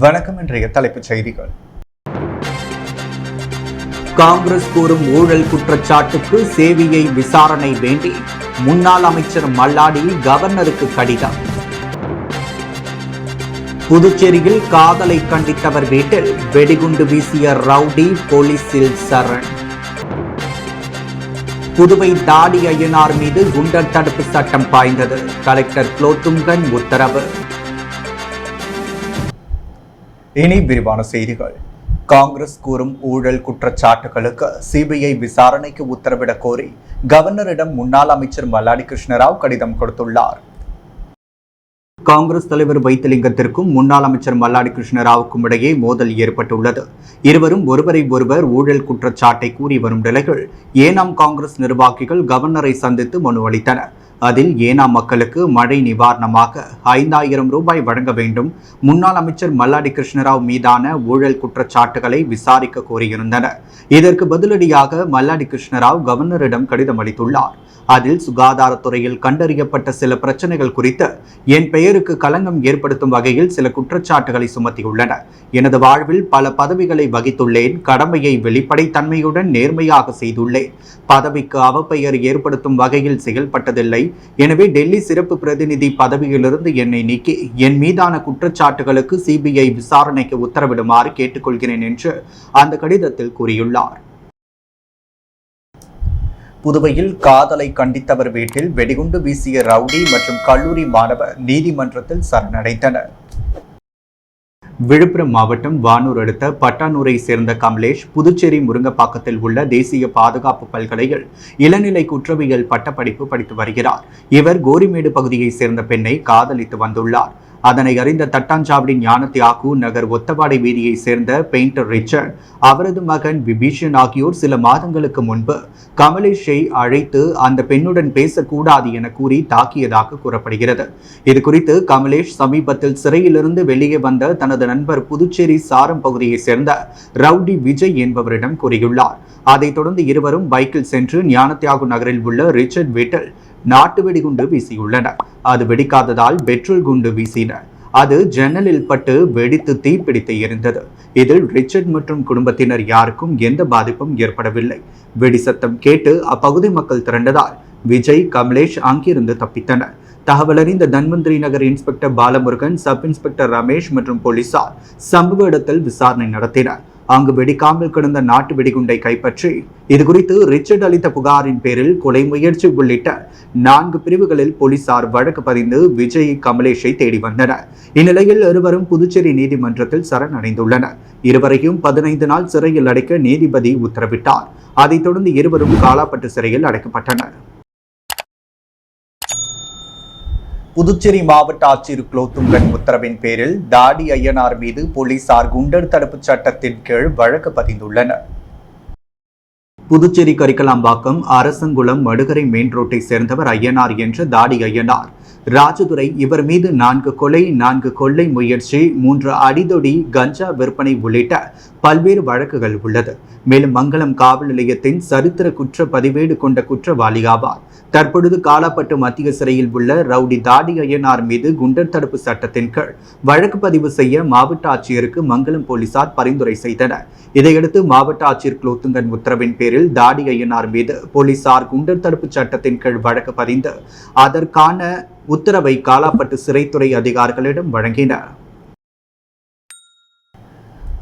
வணக்கம். இன்றைய தலைப்புச் செய்திகள். காங்கிரஸ் கூறும் ஊழல் குற்றச்சாட்டுக்கு சிபிஐ விசாரணை வேண்டி முன்னாள் அமைச்சர் மல்லாடி கவர்னருக்கு கடிதம். புதுச்சேரியில் காதலை கண்டித்தவர் வீட்டில் வெடிகுண்டு வீசிய ரவுடி போலீசில் சரண். புதுவை தாடி ஐயனார் மீது குண்டர் தடுப்பு சட்டம் பாய்ந்தது. கலெக்டர் குலோத்துங்கன் உத்தரவு. இனி விரிவான செய்திகள். காங்கிரஸ் கூறும் ஊழல் குற்றச்சாட்டுகளுக்கு சிபிஐ விசாரணைக்கு உத்தரவிடக் கோரி கவர்னரிடம் முன்னாள் அமைச்சர் மல்லாடி கிருஷ்ணராவ் கடிதம் கொடுத்துள்ளார். காங்கிரஸ் தலைவர் வைத்திலிங்கத்திற்கும் முன்னாள் அமைச்சர் மல்லாடி கிருஷ்ணராவுக்கும் இடையே மோதல் ஏற்பட்டுள்ளது. இருவரும் ஒருவரை ஒருவர் ஊழல் குற்றச்சாட்டை கூறி வரும் நிலையில் ஏனாம் காங்கிரஸ் நிர்வாகிகள் கவர்னரை சந்தித்து மனு அளித்தனர். அதில் ஏனாம் மக்களுக்கு மழை நிவாரணமாக 5000 ரூபாய் வழங்க வேண்டும், முன்னாள் அமைச்சர் மல்லாடி கிருஷ்ணராவ் மீதான ஊழல் குற்றச்சாட்டுகளை விசாரிக்க கோரியிருந்தனர். இதற்கு பதிலடியாக மல்லாடி கிருஷ்ணராவ் கவர்னரிடம் கடிதம் அளித்துள்ளார். அதில் சுகாதாரத்துறையில் கண்டறியப்பட்ட சில பிரச்சனைகள் குறித்து என் பெயருக்கு களங்கம் ஏற்படுத்தும் வகையில் சில குற்றச்சாட்டுகளை சுமத்தியுள்ளனர். எனது வாழ்வில் பல பதவிகளை வகித்துள்ளேன். கடமையை வெளிப்படைத்தன்மையுடன் நேர்மையாக செய்துள்ளேன். பதவிக்கு அவப்பெயர் ஏற்படுத்தும் வகையில் செயல்பட்டதில்லை. எனவே டெல்லி சிறப்பு பிரதிநிதி பதவியிலிருந்து என்னை நீக்கி என் மீதான குற்றச்சாட்டுகளுக்கு சிபிஐ விசாரணைக்கு உத்தரவிடுமாறு கேட்டுக்கொள்கிறேன் என்று அந்த கடிதத்தில் கூறியுள்ளார். புதுவையில் காதலை கண்டித்தவர் வீட்டில் வெடிகுண்டு வீசிய ரவுடி மற்றும் கல்லூரி மாணவர் நீதிமன்றத்தில் சரணடைந்தனர். விழுப்புரம் மாவட்டம் வானூர் அடுத்த பட்டானூரை சேர்ந்த கமலேஷ் புதுச்சேரி முருங்கப்பாக்கத்தில் உள்ள தேசிய பாதுகாப்பு பல்கலையில் இளநிலை குற்றவியல் பட்டப்படிப்பு படித்து வருகிறார். இவர் கோரிமேடு பகுதியை சேர்ந்த பெண்ணை காதலித்து வந்துள்ளார். அதனை அறிந்த தட்டாஞ்சாவடி ஞானத்தியாகு நகர் ஒத்தவாடை வீதியை சேர்ந்த பெயிண்டர் ரிச்சர்ட், அவரது மகன் விபீஷன் ஆகியோர் சில மாதங்களுக்கு முன்பு கமலேஷை அழைத்து அந்த பெண்ணுடன் பேசக்கூடாது என கூறி தாக்கியதாக கூறப்படுகிறது. இது குறித்து கமலேஷ் சமீபத்தில் சிறையிலிருந்து வெளியே வந்த தனது நண்பர் புதுச்சேரி சாரம் பகுதியை சேர்ந்த ரவுடி விஜய் என்பவரிடம் கூறியுள்ளார். அதைத் தொடர்ந்து இருவரும் பைக்கில் சென்று ஞானத்தியாகு நகரில் உள்ள ரிச்சர்ட் வீட்டில் நாட்டு வெடிகுண்டு வீசியுள்ளனர். அது வெடிக்காததால் பெட்ரோல் குண்டு வீசினர். அது ஜன்னலில் பட்டு வெடித்து தீப்பிடித்து எரிந்தது. இதில் ரிச்சர்ட் மற்றும் குடும்பத்தினர் யாருக்கும் எந்த பாதிப்பும் ஏற்படவில்லை. வெடி சத்தம் கேட்டு அப்பகுதி மக்கள் திரண்டதால் விஜய், கமலேஷ் அங்கிருந்து தப்பித்தனர். தகவலறிந்த Dhanvantari Nagar inspector Balamurugan, sub inspector Ramesh மற்றும் போலீசார் சம்பவ இடத்தில் விசாரணை நடத்தினர். அங்கு வெடிக்காமல் கிடந்த நாட்டு வெடிகுண்டை கைப்பற்றி இதுகுறித்து ரிச்சர்ட் அளித்த புகாரின் பேரில் கொலை முயற்சி உள்ளிட்ட 4 பிரிவுகளில் போலீசார் வழக்கு பதிந்து விஜய், கமலேஷை தேடி வந்தனர். இந்நிலையில் இருவரும் புதுச்சேரி நீதிமன்றத்தில் சரணடைந்துள்ளனர். இருவரையும் 15 நாள் சிறையில் அடைக்க நீதிபதி உத்தரவிட்டார். அதைத் தொடர்ந்து இருவரும் காலாப்பட்டு சிறையில் அடைக்கப்பட்டனர். புதுச்சேரி மாவட்ட ஆட்சியர் குலோத்துங்கன் உத்தரவின் பேரில் தாடி ஐயனார் மீது போலீசார் குண்டர் தடுப்பு சட்டத்தின் கீழ் வழக்கு பதிந்துள்ளனர். புதுச்சேரி கரிக்கலாம்பாக்கம் அரசங்குளம் மடுகரை மெயின் ரோட்டை சேர்ந்தவர் ஐயனார் என்ற தாடி ஐயனார் ராஜதுரை. இவர் மீது 4 கொலை, 4 கொள்ளை முயற்சி, 3 அடிதொடி, கஞ்சா விற்பனை உள்ளிட்ட பல்வேறு வழக்குகள் உள்ளது. மேலும் மங்களம் காவல் நிலையத்தின் சரித்திர குற்ற பதிவேடு கொண்ட குற்றவாளி ஆவார். தற்பொழுது காலாப்பட்டு மத்திய சிறையில் உள்ள ரவுடி தாடி ஐயனார் மீது குண்டர் தடுப்பு சட்டத்தின் கீழ் வழக்கு பதிவு செய்ய மாவட்ட ஆட்சியருக்கு மங்களம் போலீசார் பரிந்துரை செய்தனர். இதையடுத்து மாவட்ட ஆட்சியர் குலோத்துங்கன் உத்தரவின் பேரில் தாடி ஐயனார் மீது போலீசார் குண்டர் தடுப்பு சட்டத்தின் கீழ் வழக்கு பதிந்து அதற்கான உத்தரவை காலாப்பட்டு சிறைத்துறை அதிகாரிகளிடம் வழங்கினர்.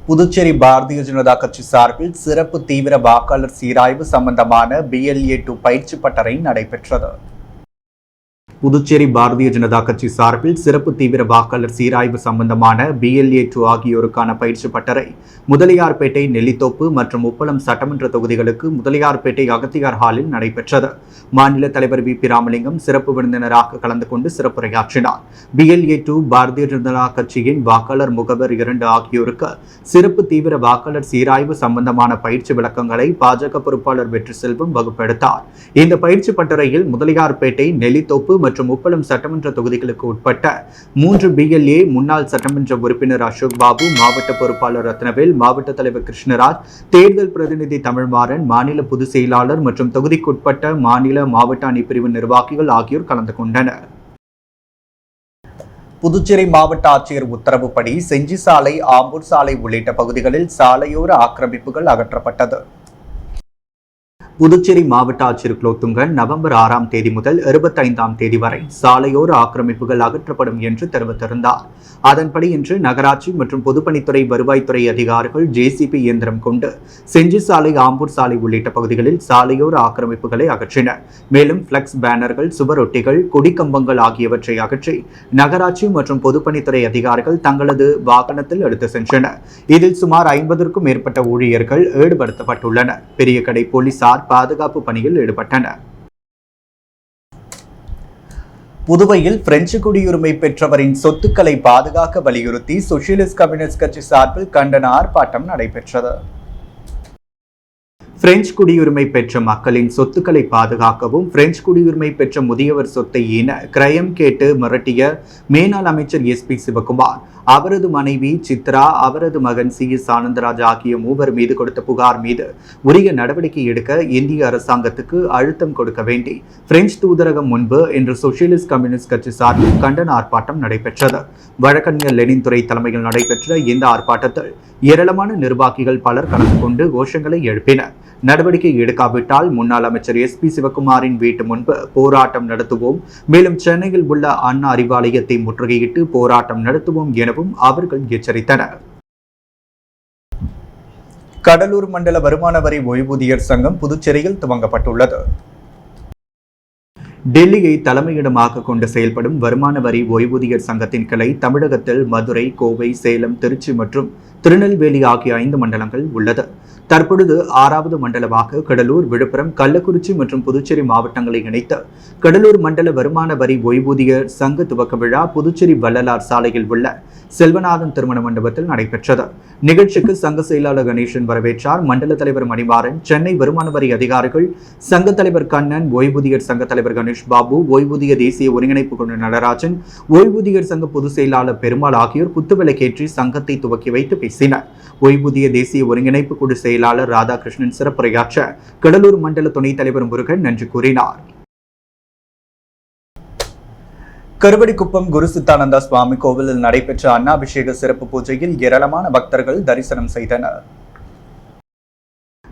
புதுச்சேரி பாரதிய ஜனதா கட்சி சார்பில் சிறப்பு தீவிர வாக்காளர் சீராய்வு சம்பந்தமான BLA2 பயிற்சி பட்டறை நடைபெற்றது. புதுச்சேரி பாரதிய ஜனதா கட்சி சார்பில் சிறப்பு தீவிர வாக்காளர் சீராய்வு சம்பந்தமான BLA2 ஆகியோருக்கான பயிற்சி பட்டறை முதலியார்பேட்டை, நெல்லித்தோப்பு மற்றும் உப்பளம் சட்டமன்ற தொகுதிகளுக்கு முதலியார்பேட்டை அகத்தியார் ஹாலில் நடைபெற்றது. மாநில தலைவர் VP ராமலிங்கம் சிறப்பு விருந்தினராக கலந்து கொண்டு சிறப்புரையாற்றினார். BLA2 பாரதிய ஜனதா கட்சியின் வாக்காளர் முகவர் 2 ஆகியோருக்கு சிறப்பு தீவிர வாக்காளர் சீராய்வு சம்பந்தமான பயிற்சி விளக்கங்களை பாஜக பொறுப்பாளர் வெற்றி செல்வம் வகுப்பெடுத்தார். இந்த பயிற்சி பட்டறையில் முதலியார்பேட்டை, நெல்லித்தோப்பு மற்றும் உப்பளம் சட்டமன்ற தொகுதிகளுக்கு உட்பட்ட 3 BLA முன்னாள் சட்டமன்ற உறுப்பினர் அசோக் பாபு, மாவட்ட பொறுப்பாளர் ரத்னவேல், மாவட்ட தலைவர் கிருஷ்ணராஜ், தேர்தல் பிரதிநிதி தமிழ்மாறன், மாநில பொதுச் செயலாளர் மற்றும் தொகுதிக்குட்பட்ட மாநில, மாவட்ட அணி பிரிவு நிர்வாகிகள் ஆகியோர் கலந்து கொண்டனர். புதுச்சேரி மாவட்ட ஆட்சியர் உத்தரவுப்படி செஞ்சி சாலை, ஆம்பூர் சாலை உள்ளிட்ட பகுதிகளில் சாலையோர ஆக்கிரமிப்புகள் அகற்றப்பட்டது. புதுச்சேரி மாவட்ட ஆட்சியர் குலோத்துங்கன் நவம்பர் 6ஆம் தேதி முதல் 25ஆம் தேதி வரை சாலையோர ஆக்கிரமிப்புகள் அகற்றப்படும் என்று தெரிவித்திருந்தார். அதன்படி இன்று நகராட்சி மற்றும் பொதுப்பணித்துறை, வருவாய்த்துறை அதிகாரிகள் ஜேசிபி இயந்திரம் கொண்டு செஞ்சி சாலை, ஆம்பூர் சாலை உள்ளிட்ட பகுதிகளில் சாலையோர ஆக்கிரமிப்புகளை அகற்றினர். மேலும் பிளக்ஸ் பேனர்கள், சுவரொட்டிகள், கொடிக்கம்பங்கள் ஆகியவற்றை அகற்றி நகராட்சி மற்றும் பொதுப்பணித்துறை அதிகாரிகள் தங்களது வாகனத்தில் எடுத்து சென்றனர். இதில் சுமார் 50க்கும் மேற்பட்ட ஊழியர்கள் ஈடுபடுத்தப்பட்டுள்ளனர். பெரிய கடை போலீசார் பாதுகாப்பு பணியில் ஈடுபட்டனர். புதுவையில் பிரெஞ்சு குடியுரிமை பெற்றவரின் சொத்துக்களை பாதுகாக்க வலியுறுத்தி சோசியலிஸ்ட் கம்யூனிஸ்ட் கட்சி சார்பில் கண்டன ஆர்ப்பாட்டம் நடைபெற்றது. பிரெஞ்சு குடியுரிமை பெற்ற மக்களின் சொத்துக்களை பாதுகாக்கவும், பிரெஞ்சு குடியுரிமை பெற்ற முதியவர் சொத்தை ஈன கிரயம் கேட்டு மிரட்டிய மேனாள் அமைச்சர் SP சிவகுமார், அவரது மனைவி சித்ரா, அவரது மகன் CS ஆனந்தராஜ் ஆகிய மூவர் மீது கொடுத்த புகார் மீது உரிய நடவடிக்கை எடுக்க இந்திய அரசாங்கத்துக்கு அழுத்தம் கொடுக்க வேண்டி பிரெஞ்சு தூதரகம் முன்பு இன்று சோசியலிஸ்ட் கம்யூனிஸ்ட் கட்சி சார்பில் கண்டன ஆர்ப்பாட்டம் நடைபெற்றது. வழக்கறிஞர் லெனின் துரை தலைமையில் நடைபெற்ற இந்த ஆர்ப்பாட்டத்தில் ஏராளமான நிர்வாகிகள் பலர் கலந்து கொண்டு கோஷங்களை எழுப்பினர். நடவடிக்கை எடுக்காவிட்டால் முன்னாள் அமைச்சர் SP சிவகுமாரின் வீட்டு முன்பு போராட்டம் நடத்துவோம், மேலும் சென்னையில் உள்ள அண்ணா அறிவாலயத்தை முற்றுகையிட்டு போராட்டம் நடத்துவோம் எனவும் அவர்கள் எச்சரித்தனர். கடலூர் மண்டல வருமான வரி ஓய்வூதியர் சங்கம் புதுச்சேரியில் துவங்கப்பட்டுள்ளது. டெல்லியை தலைமையிடமாக கொண்டு செயல்படும் வருமான வரி ஓய்வூதியர் சங்கத்தின் கிளை தமிழகத்தில் மதுரை, கோவை, சேலம், திருச்சி மற்றும் திருநெல்வேலி ஆகிய 5 மண்டலங்கள் உள்ளது. தற்பொழுது 6வது மண்டலமாக கடலூர், விழுப்புரம், கள்ளக்குறிச்சி மற்றும் புதுச்சேரி மாவட்டங்களை இணைத்து கடலூர் மண்டல வருமான வரி ஓய்வூதியர் சங்க துவக்க விழா புதுச்சேரி வள்ளலார் சாலையில் உள்ள செல்வநாதன் திருமண மண்டபத்தில் நடைபெற்றது. நிகழ்ச்சிக்கு சங்க செயலாளர் கணேசன் வரவேற்றார். மண்டல தலைவர் மணிமாறன், சென்னை வருமான வரி அதிகாரிகள், சங்க தலைவர் கண்ணன், ஓய்வூதியர் சங்க தலைவர் கணேஷ் பாபு, ஓய்வூதிய தேசிய ஒருங்கிணைப்பு குழு நடராஜன், ஓய்வூதியர் சங்க பொதுச் செயலாளர் பெருமாள் ஆகியோர் குத்துவிளக்கேற்றி சங்கத்தை துவக்கி வைத்து பேசினர். ஓய்வூதிய தேசிய ஒருங்கிணைப்பு குழு செயலாளர் ராதாகிருஷ்ணன் சிறப்புரையாற்ற கடலூர் மண்டல துணைத் தலைவர் முருகன் நன்றி கூறினார். கருவடிக்குப்பம் குரு சித்தானந்தா சுவாமி கோவிலில் நடைபெற்ற அன்னாபிஷேக சிறப்பு பூஜையில் ஏராளமான பக்தர்கள் தரிசனம் செய்தனர்.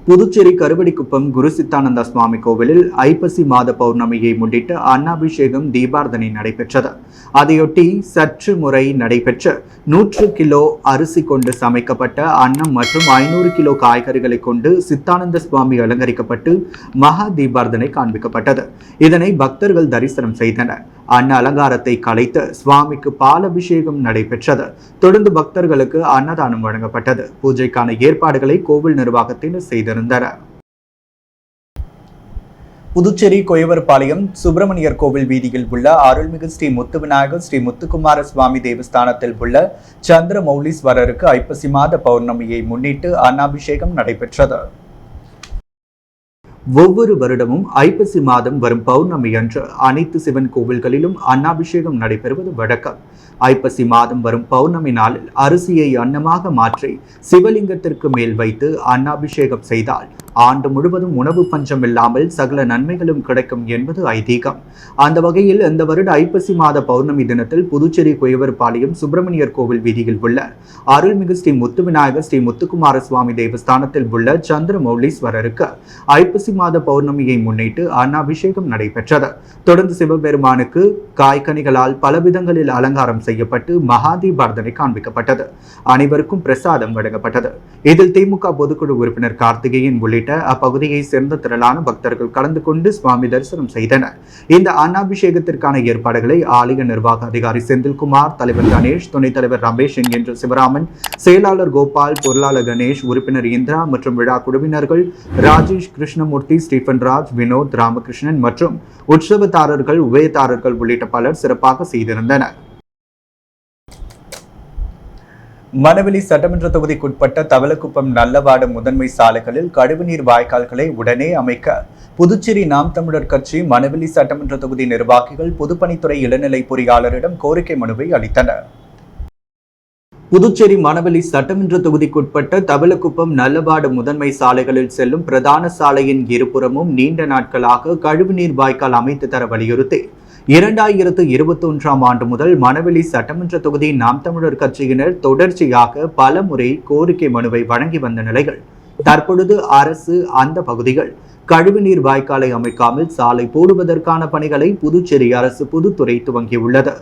புதுச்சேரி கருவடிக்குப்பம் குரு சித்தானந்தா சுவாமி கோவிலில் ஐப்பசி மாத பௌர்ணமியை முன்னிட்டு அன்னாபிஷேகம், தீபார்த்தனை நடைபெற்றது. அதையொட்டி சற்று முறை நடைபெற்ற 100 கிலோ அரிசி கொண்டு சமைக்கப்பட்ட அன்னம் மற்றும் 500 கிலோ காய்கறிகளை கொண்டு சித்தானந்த சுவாமி அலங்கரிக்கப்பட்டு மகா தீபார்த்தனை காண்பிக்கப்பட்டது. இதனை பக்தர்கள் தரிசனம் செய்தனர். அன்ன அலங்காரத்தை கலைத்து சுவாமிக்கு பாலபிஷேகம் நடைபெற்றது. தொடர்ந்து பக்தர்களுக்கு அன்னதானம் வழங்கப்பட்டது. பூஜைக்கான ஏற்பாடுகளை கோவில் நிர்வாகத்தினர் செய்திருந்தனர். புதுச்சேரி கொயவர்பாளையம் சுப்பிரமணியர் கோவில் வீதியில் உள்ள அருள்மிகு ஸ்ரீ முத்து விநாயகர், ஸ்ரீ முத்துக்குமார சுவாமி தேவஸ்தானத்தில் உள்ள சந்திர மௌலீஸ்வரருக்கு ஐப்பசி மாத பௌர்ணமியை முன்னிட்டு அன்னாபிஷேகம் நடைபெற்றது. ஒவ்வொரு வருடமும் ஐப்பசி மாதம் வரும் பௌர்ணமி அன்று அனைத்து சிவன் கோவில்களிலும் அன்னாபிஷேகம் நடைபெறுவது வழக்கம். ஐப்பசி மாதம் வரும் பௌர்ணமி நாளில் அரிசியை அன்னமாக மாற்றி சிவலிங்கத்திற்கு மேல் வைத்து அன்னாபிஷேகம் செய்தால் ஆண்டு முழுவதும் உணவு பஞ்சம் இல்லாமல் சகல நன்மைகளும் கிடைக்கும் என்பது ஐதீகம். அந்த வகையில் இந்த வருட ஐப்பசி மாத பௌர்ணமி தினத்தில் புதுச்சேரி கொயவர்பாளையம் சுப்பிரமணியர் கோவில் வீதியில் உள்ள அருள்மிகு ஸ்ரீ முத்து விநாயகர், ஸ்ரீ முத்துக்குமார சுவாமி தேவஸ்தானத்தில் உள்ள சந்திர மௌலீஸ்வரருக்கு ஐப்பசி மாத பௌர்ணமியை முன்னிட்டு அன்னாபிஷேகம் நடைபெற்றது. தொடர்ந்து சிவபெருமானுக்கு காய்கனிகளால் பலவிதங்களில் அலங்காரம் செய்யப்பட்டு மகாதீபார்த்தனை காண்பிக்கப்பட்டது. அனைவருக்கும் பிரசாதம் வழங்கப்பட்டது. இதில் திமுக பொதுக்குழு உறுப்பினர் கார்த்திகேயன் உள்ளிட்ட அப்பகுதியை சேர்ந்த திரளான பக்தர்கள் கலந்து கொண்டு சுவாமி தரிசனம் செய்தனர். இந்த அன்னாபிஷேகத்திற்கான ஏற்பாடுகளை ஆலய நிர்வாக அதிகாரி செந்தில்குமார், தலைவர் கணேஷ், துணைத் தலைவர் ரமேஷ் என்கின்ற சிவராமன், செயலாளர் கோபால், பொருளாளர் கணேஷ், உறுப்பினர் இந்திரா மற்றும் விழா குழுவினர்கள் ராஜேஷ், கிருஷ்ணமூர்த்தி, ஸ்டீபன் ராஜ், வினோத், ராமகிருஷ்ணன் மற்றும் உற்சவதாரர்கள், உபயதாரர்கள் உள்ளிட்ட பலர் சிறப்பாக செய்திருந்தனர். மணவெளி சட்டமன்ற தொகுதிக்குட்பட்ட தவளக்குப்பம், நல்லவாடு முதன்மை சாலைகளில் கழிவுநீர் வாய்க்கால்களை உடனே அமைக்க புதுச்சேரி நாம் தமிழர் கட்சி மணவெளி சட்டமன்ற தொகுதி நிர்வாகிகள் பொதுப்பணித்துறை இளநிலை பொறியாளரிடம் கோரிக்கை மனுவை அளித்தனர். புதுச்சேரி மணவெளி சட்டமன்ற தொகுதிக்குட்பட்ட தவளக்குப்பம், நல்லவாடு முதன்மை சாலைகளில் செல்லும் பிரதான சாலையின் இருபுறமும் நீண்ட நாட்களாக கழிவுநீர் வாய்க்கால் அமைத்து தர வலியுறுத்தி 2021ஆம் ஆண்டு முதல் மணவெளி சட்டமன்ற தொகுதி நாம் தமிழர் கட்சியினர் தொடர்ச்சியாக பல முறை கோரிக்கை மனுவை வழங்கி வந்த நிலையில் தற்பொழுது அரசு அந்த பகுதிகள் கழிவுநீர் வாய்க்காலை அமைக்காமல் சாலை போடுவதற்கான பணிகளை புதுச்சேரி அரசு பொதுத்துறை துவங்கியுள்ளது.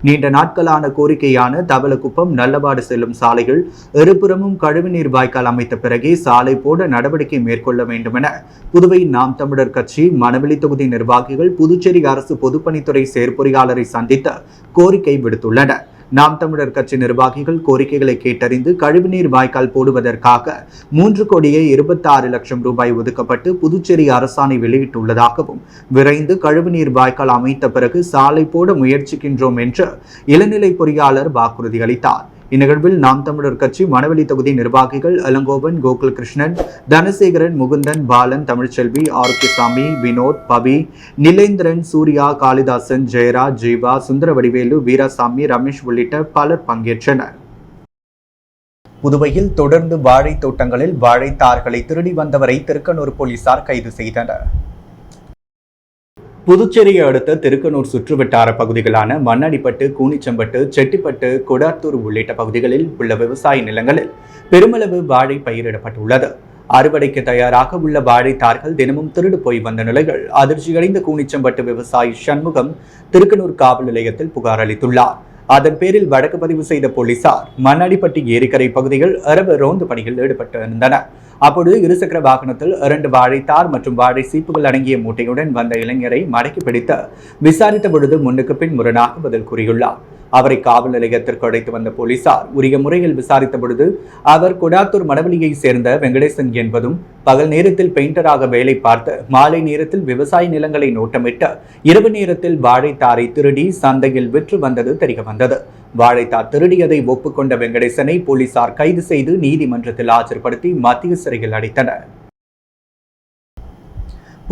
நீண்ட நாட்களான கோரிக்கையான தவளக்குப்பம் நல்லவாடு செல்லும் சாலைகள் இருபுறமும் கழிவுநீர் வாய்க்கால் அமைத்த பிறகே சாலை போட நடவடிக்கை மேற்கொள்ள வேண்டும் என புதுவை நாம் தமிழர் கட்சி மணவெளி தொகுதி நிர்வாகிகள் புதுச்சேரி அரசு பொதுப்பணித்துறை செயற்பொறியாளரை சந்தித்து கோரிக்கை விடுத்துள்ளனர். நாம் தமிழர் கட்சி நிர்வாகிகள் கோரிக்கைகளை கேட்டறிந்து கழிவுநீர் வாய்க்கால் போடுவதற்காக 3,26,00,000 ரூபாய் ஒதுக்கப்பட்டு புதுச்சேரி அரசாணை வெளியிட்டுள்ளதாகவும் விரைந்து கழிவுநீர் வாய்க்கால் அமைத்த பிறகு சாலை போட முயற்சிக்கின்றோம் என்று இளநிலை பொறியாளர் வாக்குறுதி அளித்தார். இந்நிகழ்வில் நாம் தமிழர் கட்சி மணவெளி தொகுதி நிர்வாகிகள் இளங்கோவன், கோகுல் கிருஷ்ணன், தனசேகரன், முகுந்தன், பாலன், தமிழ்ச்செல்வி, ஆரோக்கியசாமி, வினோத், பவி, நிலேந்திரன், சூர்யா, காளிதாசன், ஜெயராஜ், ஜீவா, சுந்தரவடிவேலு, வீராசாமி, ரமேஷ் உள்ளிட்ட பலர் பங்கேற்றனர். புதுவையில் தொடர்ந்து வாழை தோட்டங்களில் வாழைத்தார்களை திருடி வந்தவரை திருக்கனூர் போலீசார் கைது செய்தனர். புதுச்சேரியை அடுத்த திருக்கனூர் சுற்றுவட்டார பகுதிகளான மண்ணடிப்பட்டு, கூனிச்சம்பட்டு, செட்டிப்பட்டு, கொடாத்தூர் உள்ளிட்ட பகுதிகளில் உள்ள விவசாய நிலங்களில் பெருமளவு வாழை பயிரிடப்பட்டுள்ளது. அறுவடைக்கு தயாராக உள்ள வாழைத்தார்கள் தினமும் திருடு போய் வந்த நிலையில் அதிர்ச்சியடைந்த கூனிச்சம்பட்டு விவசாயி சண்முகம் திருக்கனூர் காவல் நிலையத்தில் புகார் அளித்துள்ளார். அதன் பேரில் வழக்கு பதிவு செய்த போலீசார் மண்ணடிப்பட்டி ஏரிக்கரை பகுதியில் இரவு ரோந்து பணியில் ஈடுபட்டிருந்தனர். அப்போது இருசக்கர வாகனத்தில் 2 வாழைத்தார் மற்றும் வாழை சீப்புகள் அடங்கிய மூட்டையுடன் வந்த இளைஞரை மடக்கி பிடித்து விசாரித்த பொழுது முன்னுக்கு பின் முரணாக பதில் கூறியுள்ளார். அவரை காவல் நிலையத்திற்கு அழைத்து வந்த போலீசார் உரிய முறையில் விசாரித்த பொழுது அவர் கொடாத்தூர் மணவெளியை சேர்ந்த வெங்கடேசன் என்பதும் பகல் நேரத்தில் பெயிண்டராக வேலை பார்த்து மாலை நேரத்தில் விவசாய நிலங்களை நோட்டமிட்டு இரவு நேரத்தில் வாழைத்தாரை திருடி சந்தையில் விற்று வந்தது தெரிய வந்தது. வாழைத்தார் திருடியதை ஒப்புக்கொண்ட வெங்கடேசனை போலீசார் கைது செய்து நீதிமன்றத்தில் ஆஜர்படுத்தி மத்திய சிறையில் அடைத்தனர்.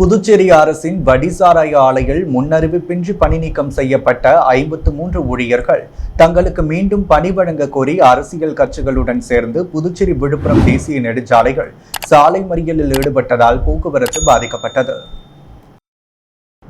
புதுச்சேரி அரசின் வடிசாராய ஆலையில் முன்னறிவிப்பின்றி பணி நீக்கம் செய்யப்பட்ட 53 ஊழியர்கள் தங்களுக்கு மீண்டும் பணி வழங்க கோரி அரசியல் கட்சிகளுடன் சேர்ந்து புதுச்சேரி விழுப்புரம் தேசிய நெடுஞ்சாலைகள் சாலை மறியலில் ஈடுபட்டதால் போக்குவரத்து பாதிக்கப்பட்டது.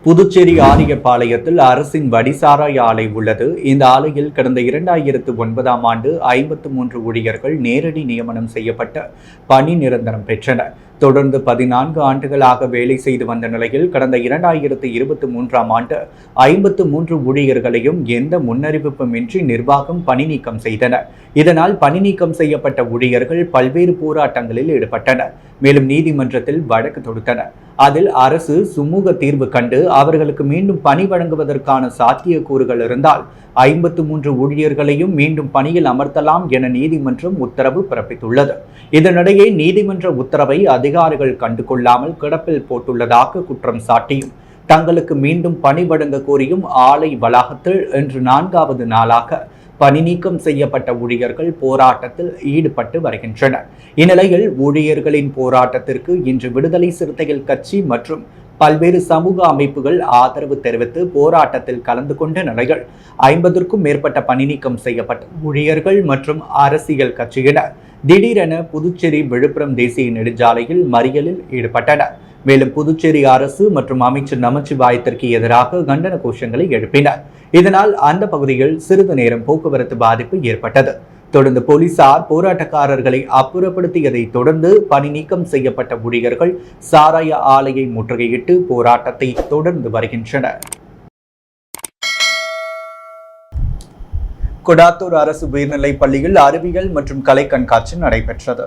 புதுச்சேரி ஆரியபாளையத்தில் அரசின் வடிசாராய ஆலை உள்ளது. இந்த ஆலையில் கடந்த 2009ஆம் ஆண்டு 53 ஊழியர்கள் நேரடி நியமனம் செய்யப்பட்ட பணி நிரந்தரம் பெற்றனர். தொடர்ந்து 14 ஆண்டுகளாக வேலை செய்து வந்த நிலையில் கடந்த 2023ஆம் ஆண்டு 53 ஊழியர்களையும் எந்த முன்னறிவிப்புமின்றி நிர்வாகம் பணி நீக்கம் செய்தனர். இதனால் பணி நீக்கம் செய்யப்பட்ட ஊழியர்கள் பல்வேறு போராட்டங்களில் ஈடுபட்டனர். மேலும் நீதிமன்றத்தில் வழக்கு தொடுத்தனர். அதில் அரசு சுமூக தீர்வு கண்டு அவர்களுக்கு மீண்டும் பணி வழங்குவதற்கான சாத்தியக்கூறுகள் இருந்தால் 53 ஊழியர்களையும் மீண்டும் பணியில் அமர்த்தலாம் என நீதிமன்றம் உத்தரவு பிறப்பித்துள்ளது. இதனிடையே நீதிமன்ற உத்தரவை அதிகாரிகள் கண்டுகொள்ளாமல் கிடப்பில் போட்டுள்ளதாக குற்றம் சாட்டியும் தங்களுக்கு மீண்டும் பணி வழங்க கோரியும் ஆலை வளாகத்தில் இன்று 4வது நாளாக பணி நீக்கம் செய்யப்பட்ட ஊழியர்கள் போராட்டத்தில் ஈடுபட்டு வருகின்றனர். இந்நிலையில் ஊழியர்களின் போராட்டத்திற்கு இன்று விடுதலை சிறுத்தைகள் கட்சி மற்றும் பல்வேறு சமூக அமைப்புகள் ஆதரவு தெரிவித்து போராட்டத்தில் கலந்து கொண்ட நிலையில் 50க்கும் மேற்பட்ட பணி நீக்கம் செய்யப்பட்ட ஊழியர்கள் மற்றும் அரசியல் கட்சியினர் திடீரென புதுச்சேரி விழுப்புரம் தேசிய நெடுஞ்சாலையில் மறியலில் ஈடுபட்டனர். மேலும் புதுச்சேரி அரசு மற்றும் அமைச்சர் நமச்சிவாயத்திற்கு எதிராக கண்டன கோஷங்களை எழுப்பினர். இதனால் அந்த பகுதியில் சிறிது நேரம் போக்குவரத்து பாதிப்பு ஏற்பட்டது. தொடர்ந்து போலீசார் போராட்டக்காரர்களை அப்புறப்படுத்தியதை தொடர்ந்து பணி நீக்கம் செய்யப்பட்ட ஊழியர்கள் சாராய ஆலையை முற்றுகையிட்டு போராட்டத்தை தொடர்ந்து வருகின்றனர். கொடாத்தூர் அரசு உயர்நிலைப் பள்ளியில் அறிவியல் மற்றும் கலை கண்காட்சி நடைபெற்றது.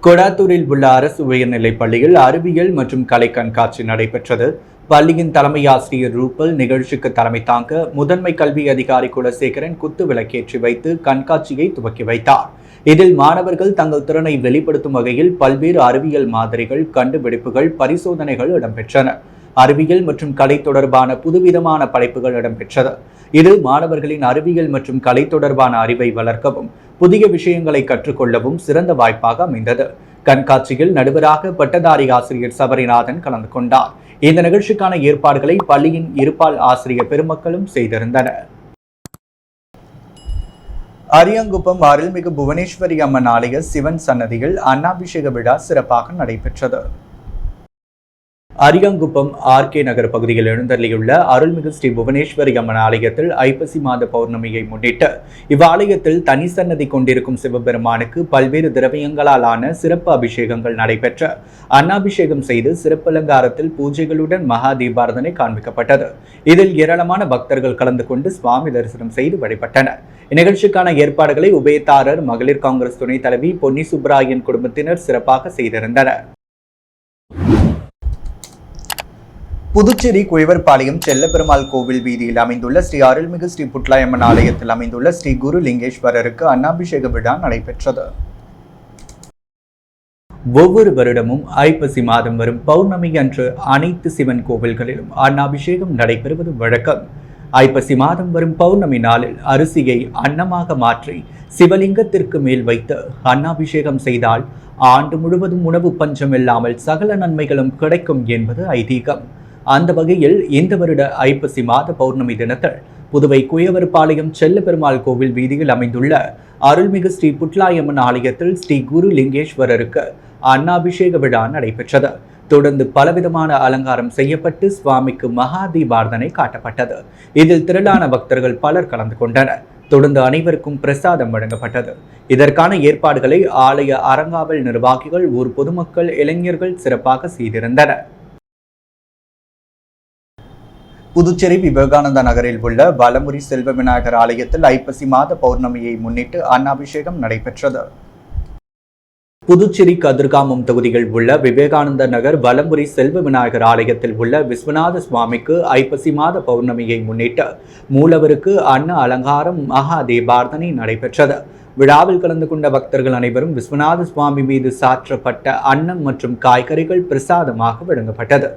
கொடாத்தூரில் உள்ள அரசு உயர்நிலைப் பள்ளியில் அறிவியல் மற்றும் கலை கண்காட்சி நடைபெற்றது. பள்ளியின் தலைமை ஆசிரியர் ரூபல் நிகழ்ச்சிக்கு தலைமை தாங்க முதன்மை கல்வி அதிகாரி குலசேகரன் குத்து விளக்கேற்றி வைத்து கண்காட்சியை துவக்கி வைத்தார். இதில் மாணவர்கள் தங்கள் திறனை வெளிப்படுத்தும் வகையில் பல்வேறு அறிவியல் மாதிரிகள், கண்டுபிடிப்புகள், பரிசோதனைகள் இடம்பெற்றன. அறிவியல் மற்றும் கலை தொடர்பான புதுவிதமான படைப்புகள் இடம்பெற்றது. இது மாணவர்களின் அறிவியல் மற்றும் கலை தொடர்பான அறிவை வளர்க்கவும் புதிய விஷயங்களை கற்றுக்கொள்ளவும் சிறந்த வாய்ப்பாக அமைந்தது. கண்காட்சியில் நடுவராக பட்டதாரி ஆசிரியர் சபரிநாதன் கலந்து கொண்டார். இந்த நிகழ்ச்சிக்கான ஏற்பாடுகளை பள்ளியின் இருபால் ஆசிரியர் பெருமக்களும் செய்திருந்தனர். அரியாங்குப்பம் அருள்மிகு புவனேஸ்வரி அம்மன் ஆலய சிவன் சன்னதியில் அன்னாபிஷேக விழா சிறப்பாக நடைபெற்றது. அரியாங்குப்பம் ஆர்கே நகர் பகுதியில் எழுந்தருளியுள்ள அருள்மிகு ஸ்ரீ புவனேஸ்வரி அம்மன் ஆலயத்தில் ஐப்பசி மாத பௌர்ணமியை முன்னிட்டு இவ்வாலயத்தில் தனி சன்னதி கொண்டிருக்கும் சிவபெருமானுக்கு பல்வேறு திரவியங்களால் ஆன சிறப்பு அபிஷேகங்கள் நடைபெற்ற அன்னாபிஷேகம் செய்து சிறப்பு அலங்காரத்தில் பூஜைகளுடன் மகா தீபாரதனை காண்பிக்கப்பட்டது. இதில் ஏராளமான பக்தர்கள் கலந்து கொண்டு சுவாமி தரிசனம் செய்து வழிபட்டனர். இந்நிகழ்ச்சிக்கான ஏற்பாடுகளை உபயதாரர் மகளிர் காங்கிரஸ் துணைத் தலைவி பொன்னி சுப்ராயன் குடும்பத்தினர் சிறப்பாக செய்திருந்தனர். புதுச்சேரி குயவர்பாளையம் செல்லப்பெருமாள் கோவில் வீதியில் அமைந்துள்ள ஸ்ரீ அருள்மிகு ஸ்ரீ புட்லாயம்மன் ஆலயத்தில் அமைந்துள்ள ஸ்ரீ குரு லிங்கேஸ்வரருக்கு அன்னாபிஷேக விழா நடைபெற்றது. ஒவ்வொரு வருடமும் ஐப்பசி மாதம் வரும் பௌர்ணமி அன்று அனைத்து சிவன் கோவில்களிலும் அன்னாபிஷேகம் நடைபெறுவது வழக்கம். ஐப்பசி மாதம் வரும் பௌர்ணமி நாளில் அரிசியை அன்னமாக மாற்றி சிவலிங்கத்திற்கு மேல் வைத்து அன்னாபிஷேகம் செய்தால் ஆண்டு முழுவதும் உணவு பஞ்சம் இல்லாமல் சகல நன்மைகளும் கிடைக்கும் என்பது ஐதீகம். அந்த வகையில் இந்த வருட ஐப்பசி மாத பௌர்ணமி தினத்தில் புதுவை குயவர்பாளையம் செல்லப்பெருமாள் கோவில் வீதியில் அமைந்துள்ள அருள்மிகு ஸ்ரீ புட்லாயம்மன் ஆலயத்தில் ஸ்ரீ குரு லிங்கேஸ்வரருக்கு அன்னாபிஷேக விழா நடைபெற்றது. தொடர்ந்து பலவிதமான அலங்காரம் செய்யப்பட்டு சுவாமிக்கு மகா தீபாரதனை காட்டப்பட்டது. இதில் திரளான பக்தர்கள் பலர் கலந்து கொண்டனர். தொடர்ந்து அனைவருக்கும் பிரசாதம் வழங்கப்பட்டது. இதற்கான ஏற்பாடுகளை ஆலய அறங்காவல் நிர்வாகிகள், ஊர் பொதுமக்கள், இளைஞர்கள் சிறப்பாக செய்திருந்தனர். புதுச்சேரி விவேகானந்தா நகரில் உள்ள வலமுரி செல்வ விநாயகர் ஆலயத்தில் ஐப்பசி மாத பௌர்ணமியை முன்னிட்டு அன்னாபிஷேகம் நடைபெற்றது. புதுச்சேரி கதிர்காமம் தொகுதியில் உள்ள விவேகானந்த நகர் வலமுரி செல்வ விநாயகர் ஆலயத்தில் உள்ள விஸ்வநாத சுவாமிக்கு ஐப்பசி மாத பௌர்ணமியை முன்னிட்டு மூலவருக்கு அன்ன அலங்காரம் மகா தீபாரதனை நடைபெற்றது. விழாவில் கலந்து கொண்ட பக்தர்கள் அனைவரும் விஸ்வநாத சுவாமி மீது சாற்றப்பட்ட அன்னம் மற்றும் காய்கறிகள் பிரசாதமாக வழங்கப்பட்டது.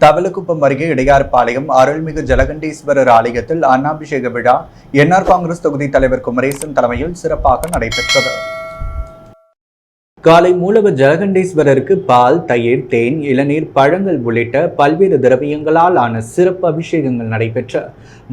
தவளக்குப்பம் அருகே இடையார்பாளையம் அருள்மிகு ஜலகண்டீஸ்வரர் ஆலயத்தில் அன்னாபிஷேக விழா என்ஆர் காங்கிரஸ் தொகுதி தலைவர் குமரேசன் தலைமையில் சிறப்பாக நடைபெற்றது. காலை மூலவர் ஜலகண்டீஸ்வரருக்கு பால், தயிர், தேன், இளநீர், பழங்கள் உள்ளிட்ட பல்வேறு திரவியங்களால் ஆன சிறப்பு அபிஷேகங்கள் நடைபெற்ற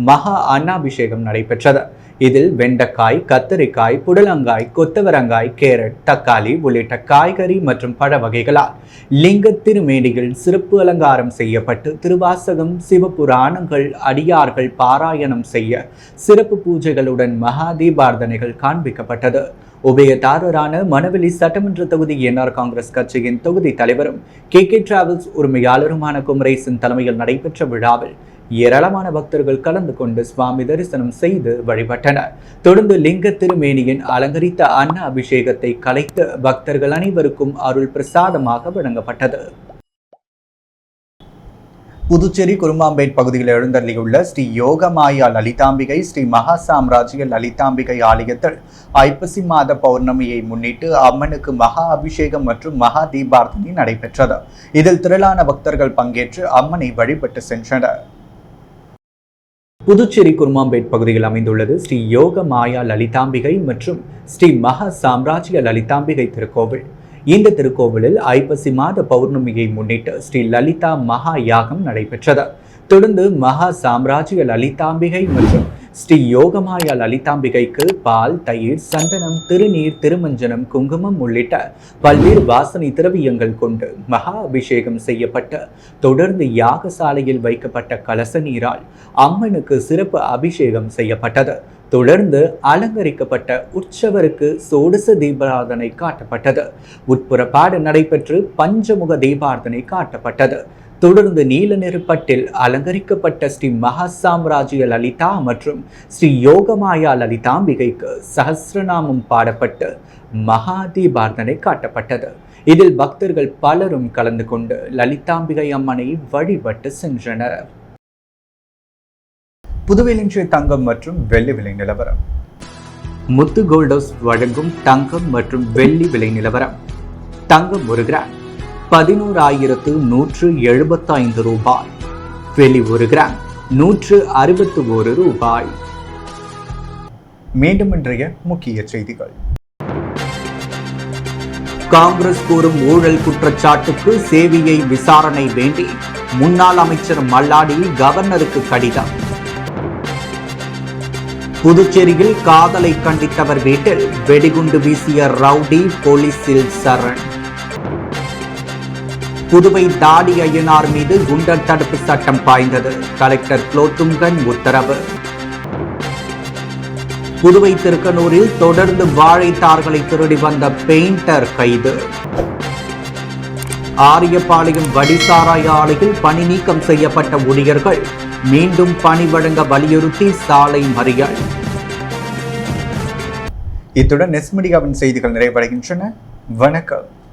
மகா அன்னாபிஷேகம் நடைபெற்றது. இதில் வெண்டைக்காய், கத்தரிக்காய், புடலங்காய், கொத்தவரங்காய், கேரட், தக்காளி உள்ளிட்ட காய்கறி மற்றும் பழ வகைகளால் லிங்க திருமேனியில் சிறப்பு அலங்காரம் செய்யப்பட்டு திருவாசகம், சிவபுராணங்கள், அடியார்கள் பாராயணம் செய்ய சிறப்பு பூஜைகளுடன் மகா தீபாரதனைகள் காண்பிக்கப்பட்டது. உபயதாரரான மணவெளி சட்டமன்ற தொகுதி என்ஆர் காங்கிரஸ் கட்சியின் தொகுதி தலைவரும் KK டிராவல்ஸ் உரிமையாளருமான குமரேசன் தலைமையில் நடைபெற்ற விழாவில் ஏராளமான பக்தர்கள் கலந்து கொண்டு சுவாமி தரிசனம் செய்து வழிபட்டனர். தொடர்ந்து லிங்க திருமேனியின் அலங்கரித்த அன்ன அபிஷேகத்தை கலைத்து பக்தர்கள் அனைவருக்கும் அருள் பிரசாதமாக வழங்கப்பட்டது. புதுச்சேரி குருமாம்பேட் பகுதியில் எழுந்தருளியுள்ள ஸ்ரீ யோகமாயா லலிதாம்பிகை ஸ்ரீ மகா சாம்ராஜ்ய லலிதாம்பிகை ஆலயத்தில் ஐப்பசி மாத பௌர்ணமியை முன்னிட்டு அம்மனுக்கு மகா அபிஷேகம் மற்றும் மகா தீபாரதனை நடைபெற்றது. இதில் திரளான பக்தர்கள் பங்கேற்று அம்மனை வழிபட்டு சென்றனர். புதுச்சேரி குருமாம்பேட் பகுதியில் அமைந்துள்ளது ஸ்ரீ யோக மாயா லலிதாம்பிகை மற்றும் ஸ்ரீ மகா சாம்ராஜ்ய லலிதாம்பிகை திருக்கோவில். இந்த திருக்கோவிலில் ஐப்பசி மாத பௌர்ணமியை முன்னிட்டு ஸ்ரீ லலிதா மகா யாகம் நடைபெற்றது. தொடர்ந்து மகா சாம்ராஜ்ய லலிதாம்பிகை மற்றும் ஸ்ரீ யோகமாயா லலிதாம்பிகைக்கு பால், தயிர், சந்தனம், திருநீர், திருமஞ்சனம், குங்குமம் உள்ளிட்ட பல்வேறு வாசனை திரவியங்கள் கொண்டு மகா அபிஷேகம் செய்யப்பட்டு தொடர்ந்து யாகசாலையில் வைக்கப்பட்ட கலச நீரால் அம்மனுக்கு சிறப்பு அபிஷேகம் செய்யப்பட்டது. தொடர்ந்து அலங்கரிக்கப்பட்ட உற்சவருக்கு சோடச தீபாரதனை காட்டப்பட்டது. உட்புறப்பாடு நடைபெற்று பஞ்சமுக தீபாரதனை காட்டப்பட்டது. தொடர்ந்து நீல நிறப்பட்டில் அலங்கரிக்கப்பட்ட ஸ்ரீ மகா சாம்ராஜ்ய லலிதா மற்றும் ஸ்ரீ யோகமாயா லலிதாம்பிகைக்கு சஹஸ்ரநாமம் பாடப்பட்டு மகா தீபாரதனை காட்டப்பட்டது. இதில் பக்தர்கள் பலரும் கலந்து கொண்டு லலிதாம்பிகை அம்மனை வழிபட்டு சென்றனர். புதுவையில் இன்றைய தங்கம் மற்றும் வெள்ளி விலை நிலவரம். முத்து கோல்ட் ஹவுஸ் வழங்கும் தங்கம் மற்றும் வெள்ளி விலை நிலவரம். தங்கம் 1 கிராம் 11,175 ரூபாய். வெள்ளி 1 கிராம் 161 ரூபாய். மீண்டும் இன்றைய முக்கிய செய்திகள். காங்கிரஸ் கூறும் ஊழல் குற்றச்சாட்டுக்கு CBI விசாரணை வேண்டி முன்னாள் அமைச்சர் மல்லாடி கவர்னருக்கு கடிதம். புதுச்சேரியில் காதலை கண்டித்தவர் வீட்டில் வெடிகுண்டு வீசிய ரவுடி போலீசில் சரண். புதுவை தாடி ஐயனார் மீது குண்டர் தடுப்பு சட்டம் பாய்ந்தது. கலெக்டர் குலோத்துங்கன் உத்தரவு. புதுவை திருக்கனூரில் தொடர்ந்து வாழைத்தார்களை திருடி வந்த பெயிண்டர் கைது. ஆரியபாளையம் வடிசாராய ஆலையில் பணி நீக்கம் செய்யப்பட்ட ஊழியர்கள் மீண்டும் பணி வழங்க வலியுறுத்தி சாலை மறியல். இத்துடன் நெஸ் மீடியாவின் செய்திகள் நிறைவடைகின்றன. வணக்கம்.